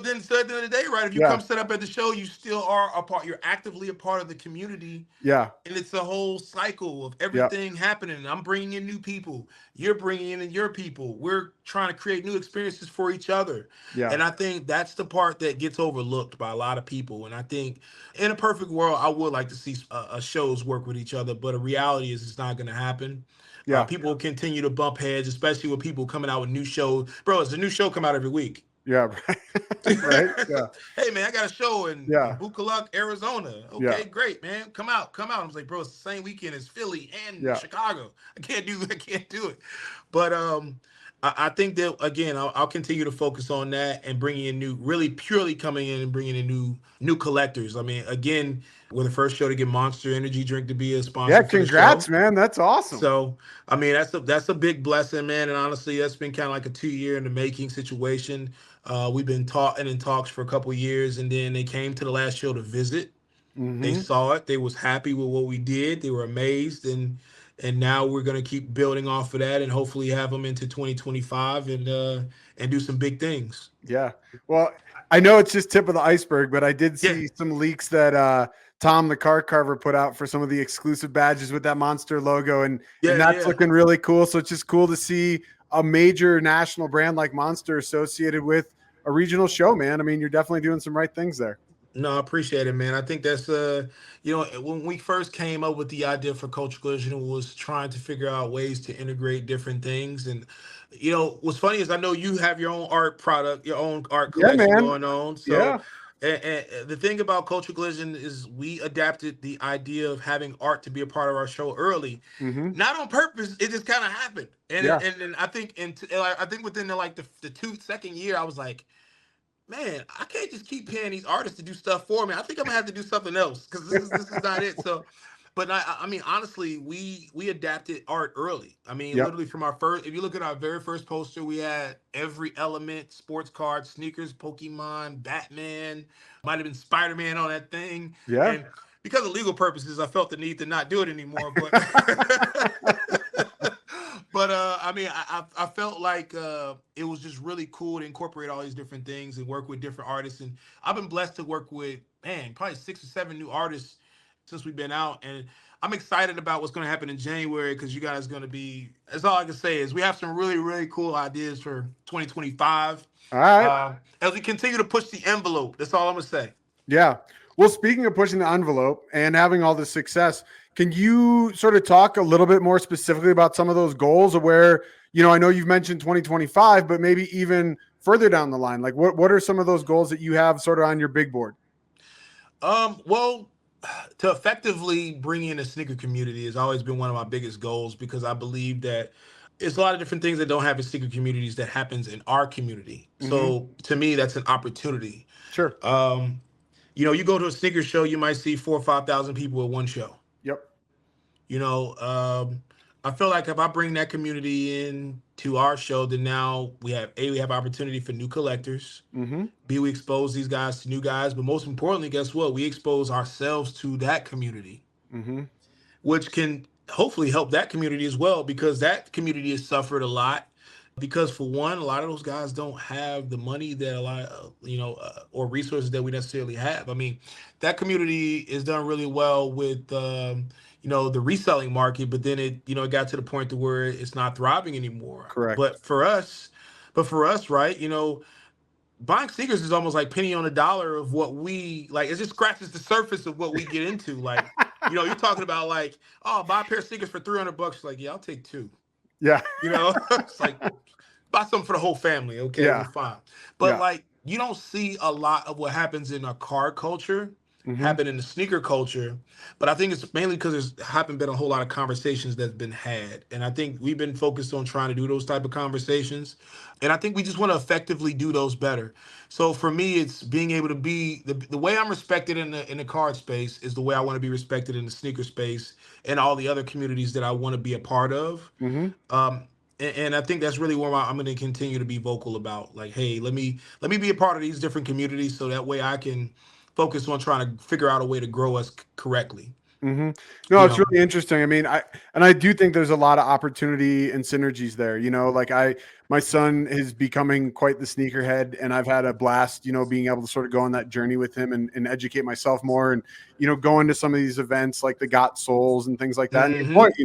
the end of the day, right, if you come set up at the show, you still are a part, you're actively a part of the community. Yeah. And it's a whole cycle of everything happening. I'm bringing in new people. You're bringing in your people. We're trying to create new experiences for each other. Yeah. And I think that's the part that gets overlooked by a lot of people. And I think in a perfect world, I would like to see shows work with each other, but a reality is it's not going to happen. Yeah, people will continue to bump heads, especially with people coming out with new shows. Bro, it's a new show come out every week. Yeah, right. Right. Yeah. Hey, man, I got a show in Buckaluk, Arizona. Okay, great, man. Come out. I was like, bro, it's the same weekend as Philly and Chicago. I can't do it. But I think that, again, I'll continue to focus on that and bringing in really purely coming in and bringing in new collectors. I mean, again, we're the first show to get Monster Energy drink to be a sponsor. Yeah, congrats, man. That's awesome. So, I mean, that's a big blessing, man. And honestly, that's been kind of like a 2-year in the making situation. We've been talking in talks for a couple of years, and then they came to the last show to visit. They saw it. They was happy with what we did. They were amazed, and now we're going to keep building off of that and hopefully have them into 2025 and do some big things. Yeah. Well, I know it's just tip of the iceberg, but I did see some leaks that Tom, the car carver, put out for some of the exclusive badges with that Monster logo. And that's looking really cool. So it's just cool to see a major national brand like Monster associated with a regional show, man. I mean, you're definitely doing some right things there. No, I appreciate it, man. I think that's, when we first came up with the idea for Culture Collision, was trying to figure out ways to integrate different things. And, what's funny is I know you have your own art product, your own art collection going on. So, and the thing about Culture Collision is we adapted the idea of having art to be a part of our show early, not on purpose. It just kind of happened. And I think, within the second year, I was like, man, I can't just keep paying these artists to do stuff for me. I think I'm gonna have to do something else because this is not it. So, but I mean, honestly, we adapted art early. I mean, literally from our first. If you look at our very first poster, we had every element: sports cards, sneakers, Pokemon, Batman, might have been Spider-Man on that thing. Yeah. And because of legal purposes, I felt the need to not do it anymore. But. But I mean, I felt like it was just really cool to incorporate all these different things and work with different artists. And I've been blessed to work with, probably 6 or 7 new artists since we've been out. And I'm excited about what's going to happen in January because you guys are going to be, that's all I can say is we have some really, really cool ideas for 2025. All right. As we continue to push the envelope, that's all I'm going to say. Yeah. Well, speaking of pushing the envelope and having all this success, can you sort of talk a little bit more specifically about some of those goals of where, I know you've mentioned 2025, but maybe even further down the line, like what are some of those goals that you have sort of on your big board? Well, to effectively bring in a sneaker community has always been one of my biggest goals because I believe that it's a lot of different things that don't happen in sneaker communities that happens in our community. Mm-hmm. So to me, that's an opportunity. Sure. Um, you go to a sneaker show, you might see 4 or 5 thousand people at one show. Yep. You know, I feel like if I bring that community in to our show, then now we have opportunity for new collectors. Mm-hmm. B, we expose these guys to new guys, but most importantly, guess what? We expose ourselves to that community, Mm-hmm. which can hopefully help that community as well because that community has suffered a lot. Because for one, a lot of those guys don't have the money that a lot, or resources that we necessarily have. I mean, that community is done really well with, the reselling market, but then it got to the point to where it's not thriving anymore. Correct. But for us, right, buying sneakers is almost like penny on a dollar of what we like. It just scratches the surface of what we get into. Like, you're talking about like, oh, buy a pair of sneakers for $300. Like, yeah, I'll take two. Yeah. It's like buy something for the whole family. Okay, Yeah. we're fine. But Yeah. like, you don't see a lot of what happens in a car culture Mm-hmm. happen in the sneaker culture. But I think it's mainly because there's haven't been a whole lot of conversations that's been had. And I think we've been focused on trying to do those type of conversations. And I think we just want to effectively do those better. So for me, it's being able to be the way I'm respected in the card space is the way I want to be respected in the sneaker space and all the other communities that I want to be a part of. Mm-hmm. And I think that's really where I'm going to continue to be vocal about. Like, hey, let me be a part of these different communities so that way I can focus on trying to figure out a way to grow us correctly. Mm-hmm. No, You it's know, really interesting. I mean, I do think there's a lot of opportunity and synergies there. Like my son is becoming quite the sneakerhead, and I've had a blast, being able to sort of go on that journey with him and educate myself more, and going to some of these events like the Got Souls and things like that. And your mm-hmm, point,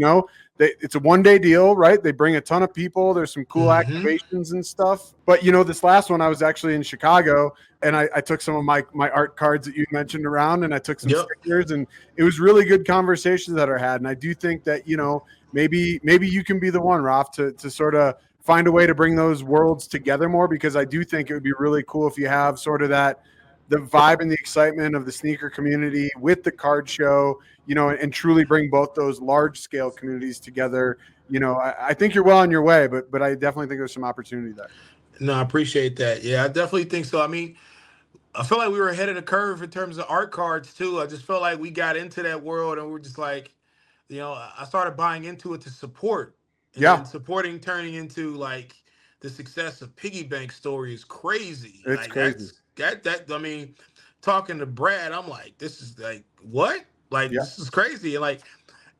it's a 1 day deal, right? They bring a ton of people. There's some cool mm-hmm, activations and stuff. But this last one, I was actually in Chicago, and I took some of my art cards that you mentioned around, and I took some yep, stickers, and it was really good conversations that are had. And I do think that maybe you can be the one, Raf, to sort of find a way to bring those worlds together more, because I do think it would be really cool if you have sort of the vibe and the excitement of the sneaker community with the card show, and truly bring both those large scale communities together. I think you're well on your way, but I definitely think there's some opportunity there. no, I appreciate that. Yeah, I definitely think so. I mean, I feel like we were ahead of the curve in terms of art cards too. I just felt like we got into that world and we're just like, I started buying into it to support, and Yeah, then supporting turning into like the success of piggy bank story is crazy. it's Like crazy. that. I mean, talking to Brad, I'm like, this is like what? Like Yeah. this is crazy. And like,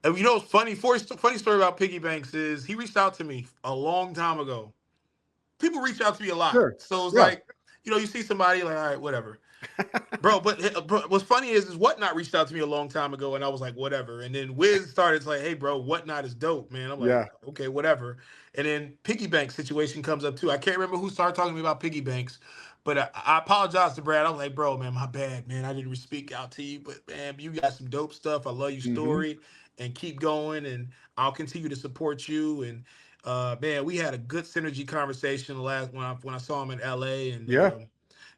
and funny story about piggy banks is he reached out to me a long time ago. People reach out to me a lot, Sure. so it's Yeah. like, you see somebody like, all right, whatever. Bro, but what's funny is Whatnot reached out to me a long time ago, and I was like, whatever. And then Wiz started like, hey, bro, Whatnot is dope, man. I'm like, Yeah. okay, whatever. And then piggy bank situation comes up too. I can't remember who started talking to me about piggy banks, but I apologize to Brad. I was like, bro, man, my bad, man. I didn't speak out to you, but man, you got some dope stuff. I love your Hmm. story, and keep going. And I'll continue to support you. And man, we had a good synergy conversation last when I saw him in LA, and Yeah.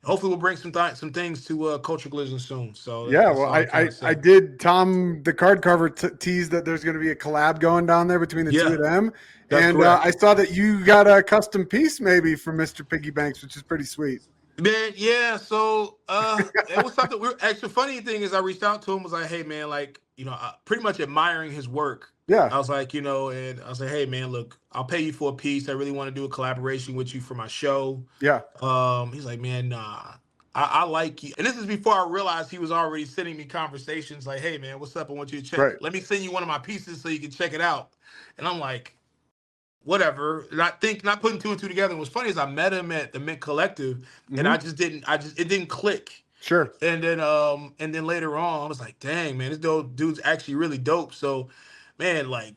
hopefully, we'll bring some things to Culture Collision soon. So Yeah, that's well, all I'm trying to I say. did Tom the card cover tease that there's going to be a collab going down there between the two Yeah, of them, that's and I correct. saw that you got a custom piece maybe from Mr. Piggy Banks, which is pretty sweet. Man, yeah. So it was something. We're actually funny thing is I reached out to him was like, hey man, like pretty much admiring his work. Yeah, I was like, and I was like, hey man, look, I'll pay you for a piece. I really want to do a collaboration with you for my show. yeah, He's like, man, nah. I like you. And this is before I realized he was already sending me conversations like, hey man, what's up? I want you to check. right. Let me send you one of my pieces so you can check it out. And I'm like, whatever. Not putting two and two together. And what's funny is I met him at the Mint Collective, and Hmm. it didn't click. Sure. And then later on, I was like, dang man, this dude's actually really dope. So, man, like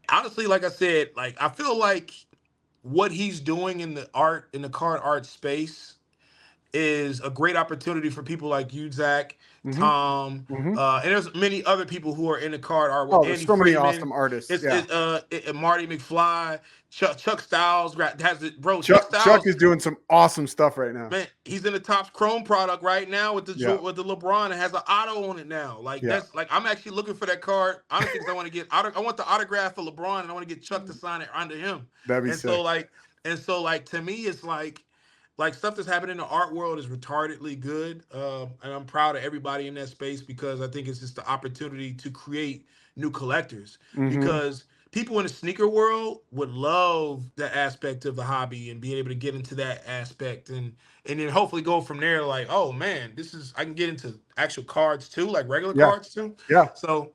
honestly, like I said, like I feel like what he's doing in the card art space is a great opportunity for people like you, Zach, Mm-hmm. Tom, Mm-hmm. and there's many other people who are in the card art with Oh, there's Andy so many Freeman. awesome artists. It's Yeah. Marty McFly, Chuck Styles has it, bro. Chuck Chuck Styles, is doing some awesome stuff right now. man, he's in the Topps Chrome product right now with the Yeah. with the LeBron. It has an auto on it now. Like Yeah. that's like I'm actually looking for that card honestly because I want to get I want the autograph for LeBron and I want to get Chuck to sign it under him. That'd be And sick. so like to me it's like stuff that's happening in the art world is retardedly good, and I'm proud of everybody in that space because I think it's just the opportunity to create new collectors. Mm-hmm. Because people in the sneaker world would love the aspect of the hobby and being able to get into that aspect and then hopefully go from there. Like, oh man, I can get into actual cards too, like regular Yeah. cards too. Yeah. So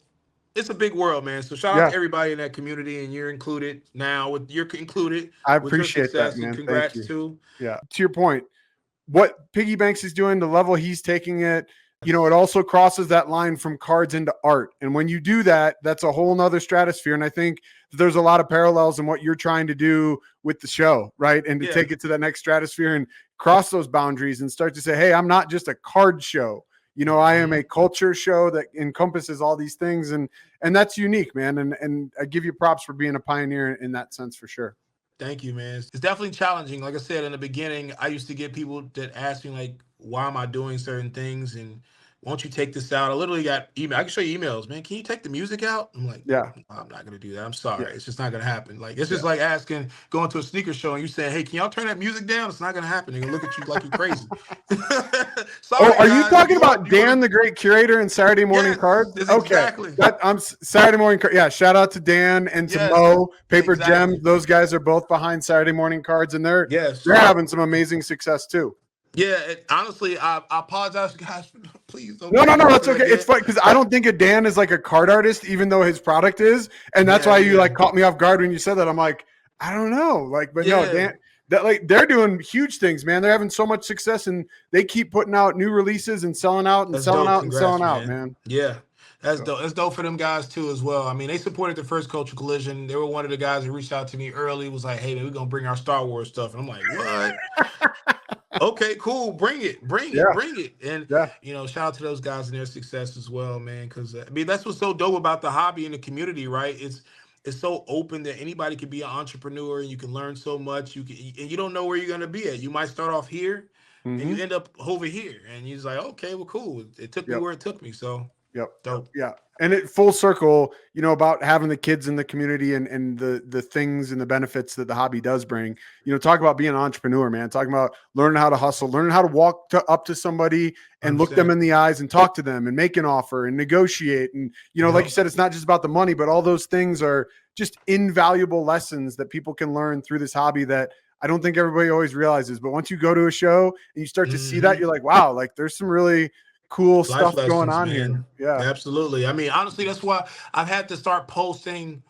it's a big world, man. So shout out Yeah. to everybody in that community, and you're included now. You're included I with your appreciate that, success, and man. Thank congrats you. too. Yeah. To your point, what Piggy Banks is doing, the level he's taking it, it also crosses that line from cards into art. And when you do that, that's a whole nother stratosphere. And I think there's a lot of parallels in what you're trying to do with the show, right? And to take it to that next stratosphere and cross those boundaries and start to say, hey, I'm not just a card show. I am a culture show that encompasses all these things. And that's unique, man. And I give you props for being a pioneer in that sense for sure. Thank you, man. It's definitely challenging. Like I said in the beginning, I used to get people that ask me like, why am I doing certain things? And won't you take this out? I literally got email. I can show you emails, man. Can you take the music out? I'm like, yeah, I'm not gonna do that. I'm sorry. Yeah. It's just not gonna happen. Like it's just like asking, going to a sneaker show and you saying, hey, can y'all turn that music down? It's not gonna happen. They're gonna look at you like you're crazy. Sorry, are you talking about Dan, the great curator in Saturday Morning Cards? Exactly. I'm Saturday Morning Cards. Yeah, shout out to Dan and to Mo, Paper Gems. Those guys are both behind Saturday Morning Cards, and they're having some amazing success too. Yeah, honestly, I apologize, guys. Please don't. No, that's okay. It's funny because I don't think a Dan is like a card artist, even though his product is, and that's why you like caught me off guard when you said that. I'm like, I don't know, like, but no, Dan. That like they're doing huge things, man. They're having so much success, and they keep putting out new releases and selling out and selling out and selling out, man. Yeah. That's dope. That's dope for them guys too, as well. I mean, they supported the first Culture Collision. They were one of the guys who reached out to me early. Was like, "Hey, man, we're gonna bring our Star Wars stuff," and I'm like, "What? Okay, cool. Bring it. And shout out to those guys and their success as well, man. Because I mean, that's what's so dope about the hobby and the community, right? It's so open that anybody can be an entrepreneur and you can learn so much. And you don't know where you're gonna be at. You might start off here, and you end up over here, and you're just like, okay, well, cool. It took me where it took me, so. Dope. Yeah. And it full circle, about having the kids in the community and the things and the benefits that the hobby does bring. Talk about being an entrepreneur, man. Talking about learning how to hustle, learning how to walk up to somebody and 100%. Look them in the eyes and talk to them and make an offer and negotiate. And, like you said, it's not just about the money, but all those things are just invaluable lessons that people can learn through this hobby that I don't think everybody always realizes. But once you go to a show and you start to see that, you're like, wow, like there's some really cool stuff going on here. Yeah, absolutely. I mean, honestly, that's why I've had to start posting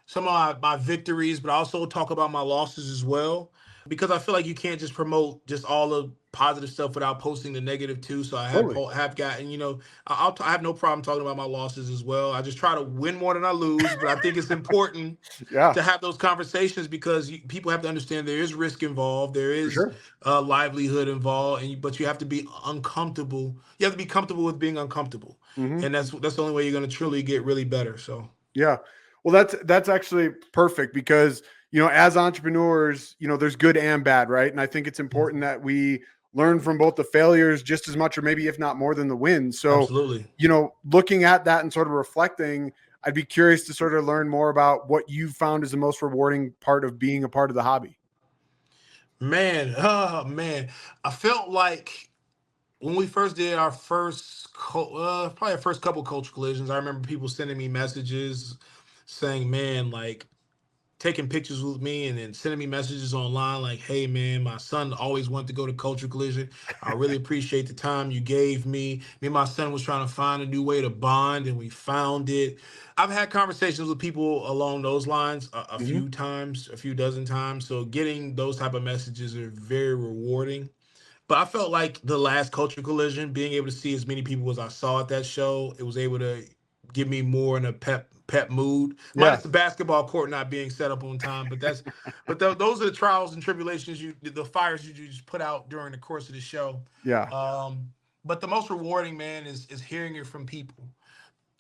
some of my victories, but also talk about my losses as well, because I feel like you can't just promote just all the positive stuff without posting the negative too. So I have gotten, I have no problem talking about my losses as well. I just try to win more than I lose, but I think it's important to have those conversations because people have to understand there is risk involved. There is livelihood involved, but you have to be uncomfortable. You have to be comfortable with being uncomfortable. And that's the only way you're going to truly get really better. So, yeah. Well, that's actually perfect because, as entrepreneurs, there's good and bad, right? And I think it's important that we learn from both the failures just as much or maybe if not more than the wins. So, absolutely. Looking at that and sort of reflecting, I'd be curious to sort of learn more about what you found is the most rewarding part of being a part of the hobby. Man, I felt like when we first did our first, probably our first couple Culture Collisions, I remember people sending me messages saying, man, like taking pictures with me and then sending me messages online like, hey, man, my son always wanted to go to Culture Collision. I really appreciate the time you gave me. Me and my son was trying to find a new way to bond, and we found it. I've had conversations with people along those lines a few times, a few dozen times. So getting those type of messages are very rewarding. But I felt like the last Culture Collision, being able to see as many people as I saw at that show, it was able to give me more in a pep pep mood. Minus the basketball court not being set up on time, but those are the trials and tribulations, the fires you just put out during the course of the show. Yeah. But the most rewarding, man, is hearing it from people.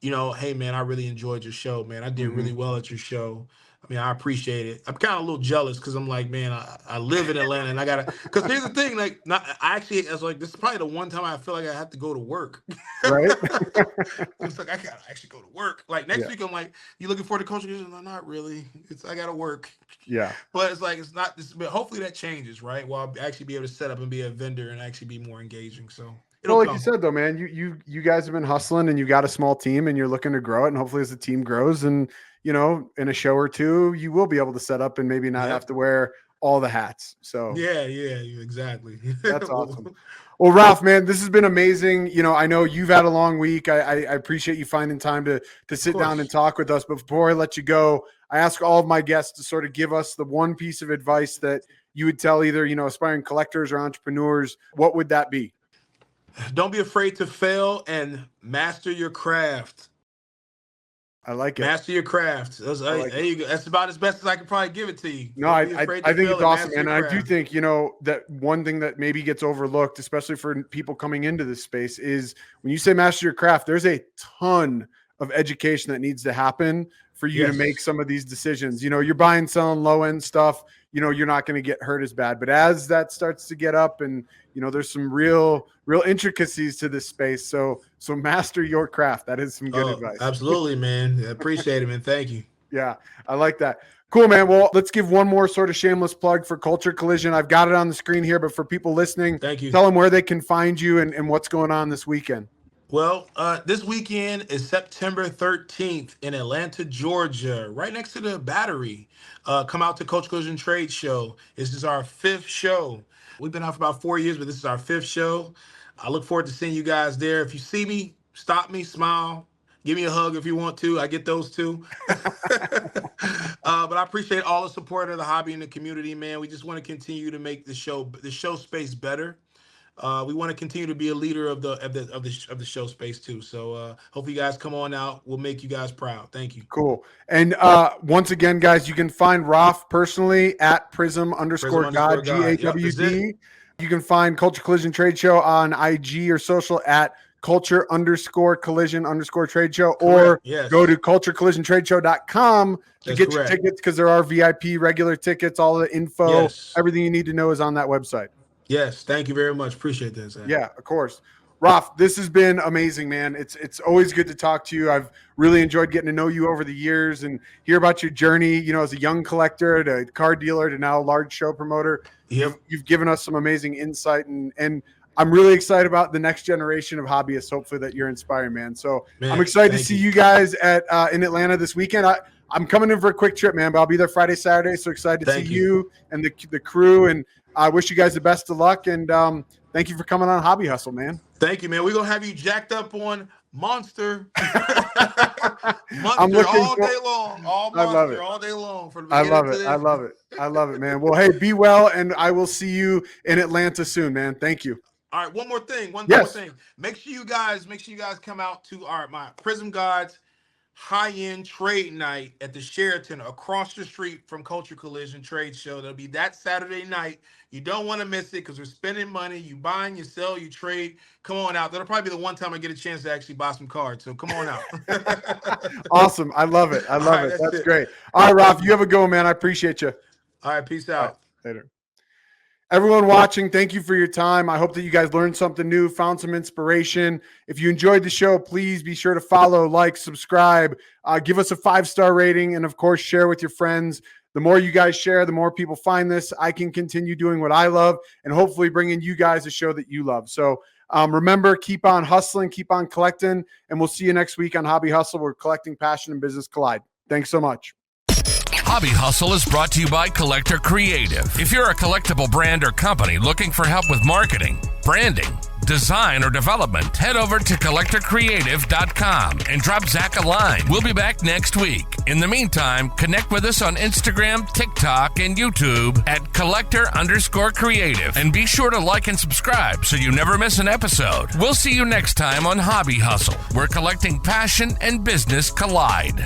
You know, hey, man, I really enjoyed your show, man. I did really well at your show. I mean, I appreciate it. I'm kind of a little jealous because I'm like, man, I live in Atlanta and I gotta. Because here's the thing, like, I was like, this is probably the one time I feel like I have to go to work. Right. It's like I gotta actually go to work. Like next week, I'm like, you looking forward to coaching? No, not really. I gotta work. Yeah. But it's like it's not this. But hopefully that changes, right? Well, I'll actually be able to set up and be a vendor and actually be more engaging. So. Well, like you said, though, man, you guys have been hustling and you got a small team and you're looking to grow it. And hopefully as the team grows and, you know, in a show or two, you will be able to set up and maybe not have to wear all the hats. So yeah, exactly. That's awesome. Well, Ralph, man, this has been amazing. You know, I know you've had a long week. I appreciate you finding time to sit down and talk with us. But before I let you go, I ask all of my guests to sort of give us the one piece of advice that you would tell either, you know, aspiring collectors or entrepreneurs. What would that be? Don't be afraid to fail and master your craft. I like it. Master your craft. There you go. That's about as best as I can probably give it to you. No, I think it's awesome. And I do think, you know, that one thing that maybe gets overlooked, especially for people coming into this space, is when you say master your craft, there's a ton of education that needs to happen for you to make some of these decisions. You know, you're buying, selling low end stuff, you know, you're not going to get hurt as bad. But as that starts to get up and, you know, there's some real intricacies to this space. So master your craft. That is some good advice. Absolutely, man. I appreciate it, man. Thank you. Yeah, I like that. Cool, man. Well, let's give one more sort of shameless plug for Culture Collision. I've got it on the screen here, but for people listening, thank you. Tell them where they can find you and what's going on this weekend. Well, this weekend is September 13th in Atlanta, Georgia, right next to the Battery. Come out to Culture Collision Trade Show. This is our 5th show. We've been out for about 4 years, but this is our 5th show. I look forward to seeing you guys there. If you see me, stop me, smile, give me a hug if you want to. I get those too. But I appreciate all the support of the hobby and the community, man. We just want to continue to make the show space better. We want to continue to be a leader of the show space too. So hope you guys come on out. We'll make you guys proud. Thank you. Cool. And once again, guys, you can find Raph personally at Prizm_Gawd, Gawd. You can find Culture Collision Trade Show on IG or social at Culture_Collision_Trade Show, or go to culturecollisiontradeshow.com to get your tickets, because there are VIP regular tickets. All the info, everything you need to know is on that website. Yes, thank you very much. Appreciate that, Zach. Yeah, of course. Raph, this has been amazing, man. It's always good to talk to you. I've really enjoyed getting to know you over the years and hear about your journey, you know, as a young collector to car dealer to now large show promoter. You've given us some amazing insight, and I'm really excited about the next generation of hobbyists, hopefully, that you're inspiring, man. So I'm excited to see you guys in Atlanta this weekend. I'm coming in for a quick trip, man, but I'll be there Friday, Saturday. So excited to see you and the crew, and I wish you guys the best of luck. And thank you for coming on Hobby Hustle, man. Thank you, man. We're going to have you jacked up on Monster. I'm looking all day long. All Monster all day long. From the I love it. I love it. I love it, man. Well, hey, be well, and I will see you in Atlanta soon, man. Thank you. All right, one more thing. More thing. Make sure you guys come out to my Prizm Gawd's high-end trade night at the Sheraton across the street from Culture Collision Trade Show. That'll be that Saturday night. You don't want to miss it because we're spending money. You buying, you sell, you trade. Come on out. That'll probably be the one time I get a chance to actually buy some cards. So come on out. Awesome. I love it. I love it. That's great. All right, Raph, you have a go, man. I appreciate you. All right, peace out. Later. Everyone watching, thank you for your time. I hope that you guys learned something new, found some inspiration. If you enjoyed the show, please be sure to follow, like, subscribe, give us a 5-star rating, and of course, share with your friends. The more you guys share, the more people find this. I can continue doing what I love and hopefully bringing you guys a show that you love. So remember, keep on hustling, keep on collecting, and we'll see you next week on Hobby Hustle, where collecting, passion, and business collide. Thanks so much. Hobby Hustle is brought to you by Collector Creative. If you're a collectible brand or company looking for help with marketing, branding, design, or development, head over to collectorcreative.com and drop Zach a line. We'll be back next week. In the meantime, connect with us on Instagram, TikTok, and YouTube at collector_creative. And be sure to like and subscribe so you never miss an episode. We'll see you next time on Hobby Hustle, where collecting passion and business collide.